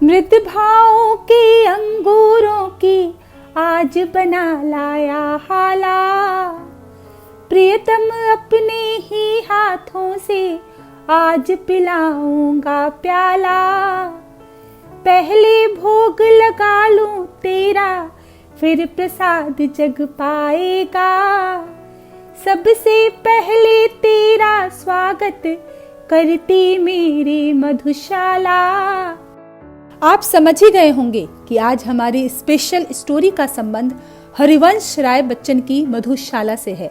मृद भावों के अंगूरों की आज बना लाया हाला, प्रियतम अपने ही हाथों से आज पिलाऊंगा प्याला। पहले भोग लगा लूं तेरा फिर प्रसाद जग पाएगा, सबसे पहले तेरा स्वागत करती मेरी मधुशाला। आप समझ ही गए होंगे कि आज हमारी स्पेशल स्टोरी का संबंध हरिवंश राय बच्चन की मधुशाला से है।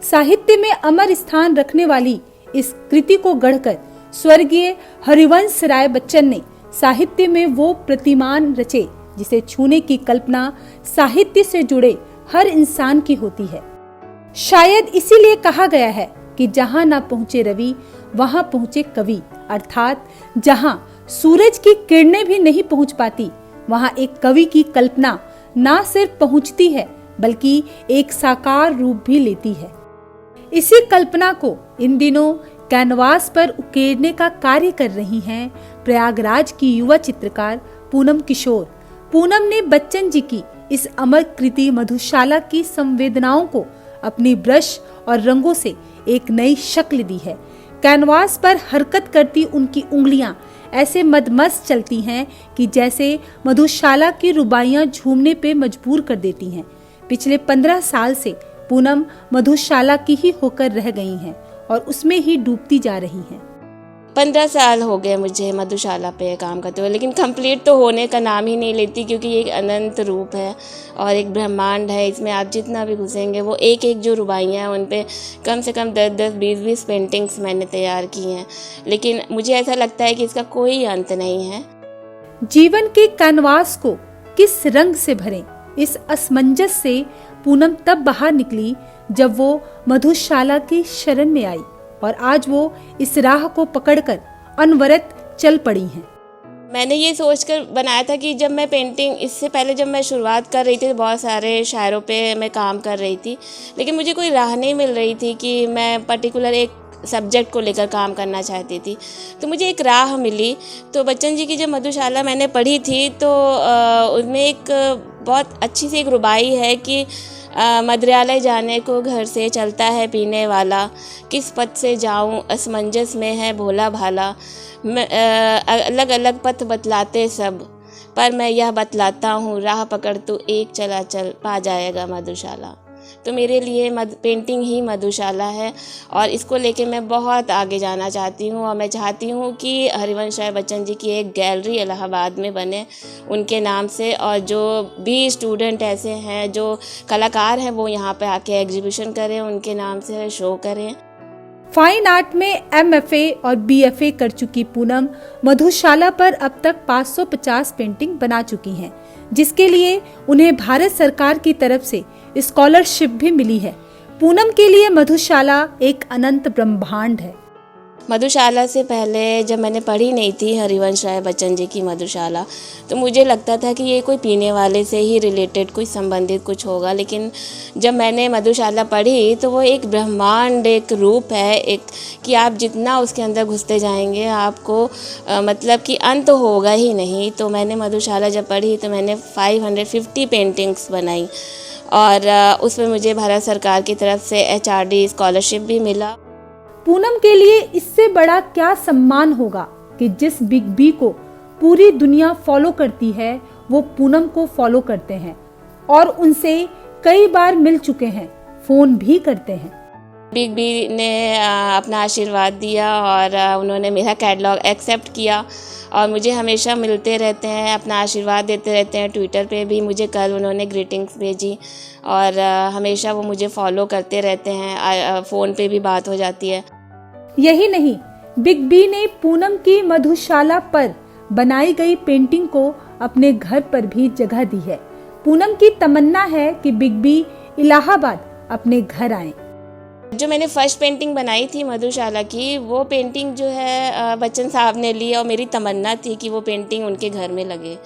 साहित्य में अमर स्थान रखने वाली इस कृति को गढ़कर स्वर्गीय हरिवंश राय बच्चन ने साहित्य में वो प्रतिमान रचे जिसे छूने की कल्पना साहित्य से जुड़े हर इंसान की होती है। शायद इसीलिए कहा गया है कि जहां ना पहुंचे रवि वहां पहुंचे कवि, अर्थात जहां सूरज की किरणें भी नहीं पहुंच पाती वहां एक कवि की कल्पना ना सिर्फ पहुंचती है बल्कि एक साकार रूप भी लेती है। इसी कल्पना को इन दिनों कैनवास पर उकेरने का कार्य कर रही हैं प्रयागराज की युवा चित्रकार पूनम किशोर। पूनम ने बच्चन जी की इस अमर कृति मधुशाला की संवेदनाओं को अपनी ब्रश और रंगों से एक नई शक्ल दी है। कैनवास पर हरकत करती उनकी उंगलियां ऐसे मदमस्त चलती हैं कि जैसे मधुशाला की रुबाइयां झूमने पे मजबूर कर देती हैं। पिछले 15 साल से पूनम मधुशाला की ही होकर रह गई हैं और उसमें ही डूबती जा रही हैं। 15 साल हो गए मुझे मधुशाला पे काम करते हुए, लेकिन कंप्लीट तो होने का नाम ही नहीं लेती क्योंकि ये एक अनंत रूप है और एक ब्रह्मांड है। इसमें आप जितना भी घुसेंगे वो एक एक जो रुबाइयाँ हैं उन पे कम से कम 10-10, 20-20 पेंटिंग्स मैंने तैयार की हैं, लेकिन मुझे ऐसा लगता है कि इसका कोई अंत नहीं है। जीवन के कैनवास को किस रंग से भरें, इस असमंजस से पूनम तब बाहर निकली जब वो मधुशाला की शरण में आई और आज वो इस राह को पकड़कर अनवरत चल पड़ी हैं। मैंने ये सोचकर बनाया था कि जब मैं पेंटिंग, इससे पहले जब मैं शुरुआत कर रही थी तो बहुत सारे शायरों पे मैं काम कर रही थी, लेकिन मुझे कोई राह नहीं मिल रही थी कि मैं पर्टिकुलर एक सब्जेक्ट को लेकर काम करना चाहती थी। तो मुझे एक राह मिली। तो बच्चन जी की जब मधुशाला मैंने पढ़ी थी तो उसमें एक बहुत अच्छी सी एक रुबाई है कि मद्रालय जाने को घर से चलता है पीने वाला, किस पथ से जाऊं असमंजस में है भोला भाला। अलग अलग पथ बतलाते सब, पर मैं यह बतलाता हूँ राह पकड़ तू एक चला चल पा जाएगा मधुशाला। तो मेरे लिए पेंटिंग ही मधुशाला है और इसको लेके मैं बहुत आगे जाना चाहती हूँ और मैं चाहती हूँ कि हरिवंश राय बच्चन जी की एक गैलरी इलाहाबाद में बने उनके नाम से, और जो भी स्टूडेंट ऐसे हैं जो कलाकार हैं वो यहाँ पे आके एग्जीबिशन करें, उनके नाम से शो करें। फाइन आर्ट में MFA और BFA कर चुकी पूनम मधुशाला पर अब तक 550 पेंटिंग बना चुकी हैं, जिसके लिए उन्हें भारत सरकार की तरफ से स्कॉलरशिप भी मिली है। पूनम के लिए मधुशाला एक अनंत ब्रह्मांड है। मधुशाला से पहले जब मैंने पढ़ी नहीं थी हरिवंश राय बच्चन जी की मधुशाला, तो मुझे लगता था कि ये कोई पीने वाले से ही रिलेटेड कोई संबंधित कुछ होगा, लेकिन जब मैंने मधुशाला पढ़ी तो वो एक ब्रह्मांड, एक रूप है, एक कि आप जितना उसके अंदर घुसते जाएंगे आपको मतलब कि अंत होगा ही नहीं। तो मैंने मधुशाला जब पढ़ी तो मैंने 550 पेंटिंग्स बनाई और उसमें मुझे भारत सरकार की तरफ से HRD स्कॉलरशिप भी मिला। पूनम के लिए इससे बड़ा क्या सम्मान होगा कि जिस बिग बी को पूरी दुनिया फॉलो करती है वो पूनम को फॉलो करते हैं और उनसे कई बार मिल चुके हैं, फोन भी करते हैं। बिग बी ने अपना आशीर्वाद दिया और उन्होंने मेरा कैटलॉग एक्सेप्ट किया और मुझे हमेशा मिलते रहते हैं, अपना आशीर्वाद देते रहते हैं। ट्विटर पे भी मुझे कल उन्होंने ग्रीटिंग्स भेजी और हमेशा वो मुझे फॉलो करते रहते हैं, फ़ोन पे भी बात हो जाती है। यही नहीं, बिग बी ने पूनम की मधुशाला पर बनाई गई पेंटिंग को अपने घर पर भी जगह दी है। पूनम की तमन्ना है कि बिग बी इलाहाबाद अपने घर आए। जो मैंने फर्स्ट पेंटिंग बनाई थी मधुशाला की, वो पेंटिंग जो है बच्चन साहब ने ली और मेरी तमन्ना थी कि वो पेंटिंग उनके घर में लगे।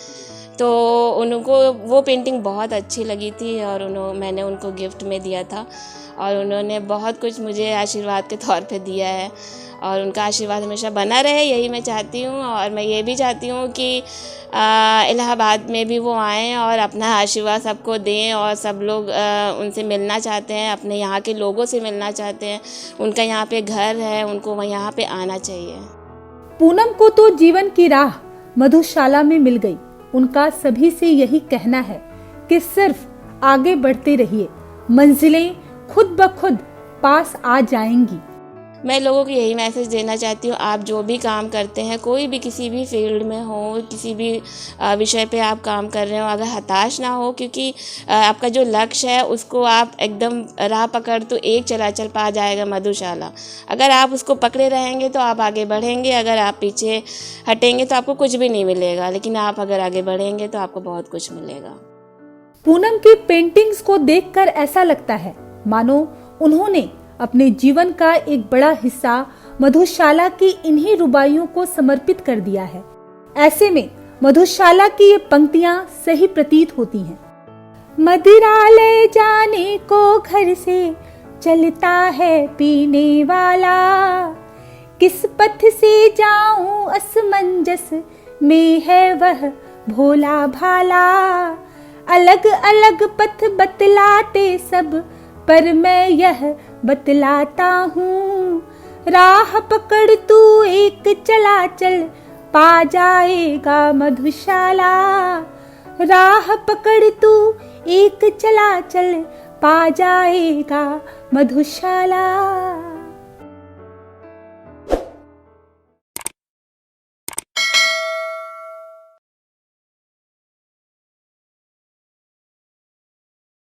तो उनको वो पेंटिंग बहुत अच्छी लगी थी और मैंने उनको गिफ्ट में दिया था और उन्होंने बहुत कुछ मुझे आशीर्वाद के तौर पे दिया है और उनका आशीर्वाद हमेशा बना रहे, यही मैं चाहती हूँ। और मैं ये भी चाहती हूँ कि इलाहाबाद में भी वो आएँ और अपना आशीर्वाद सबको दें, और सब लोग उनसे मिलना चाहते हैं, अपने यहाँ के लोगों से मिलना चाहते हैं। उनका यहाँ पे घर है, उनको यहाँ पे आना चाहिए। पूनम को तो जीवन की राह मधुशाला में मिल गई। उनका सभी से यही कहना है कि सिर्फ आगे बढ़ते रहिए, मंजिलें खुद ब खुद पास आ जाएंगी। मैं लोगों को यही मैसेज देना चाहती हूँ, आप जो भी काम करते हैं, कोई भी किसी भी फील्ड में हो, किसी भी विषय पे आप काम कर रहे हो, अगर हताश ना हो, क्योंकि आपका जो लक्ष्य है उसको आप एकदम राह पकड़ तो एक चल पा जाएगा मधुशाला। अगर आप उसको पकड़े रहेंगे तो आप आगे बढ़ेंगे, अगर आप पीछे हटेंगे तो आपको कुछ भी नहीं मिलेगा, लेकिन आप अगर आगे बढ़ेंगे तो आपको बहुत कुछ मिलेगा। पूनम की पेंटिंग्स को देखकर ऐसा लगता है मानो उन्होंने अपने जीवन का एक बड़ा हिस्सा मधुशाला की इन्हीं रुबाइयों को समर्पित कर दिया है। ऐसे में मधुशाला की ये पंक्तियां सही प्रतीत होती हैं। मदिरा ले जाने को घर से चलता है पीने वाला, किस पथ से जाऊं असमंजस में है वह भोला भाला। अलग अलग पथ बतलाते सब, पर मैं यह बतलाता हूँ, राह पकड़ तू एक चला चल पा जाएगा मधुशाला। राह पकड़ तू एक चला चल पा जाएगा मधुशाला।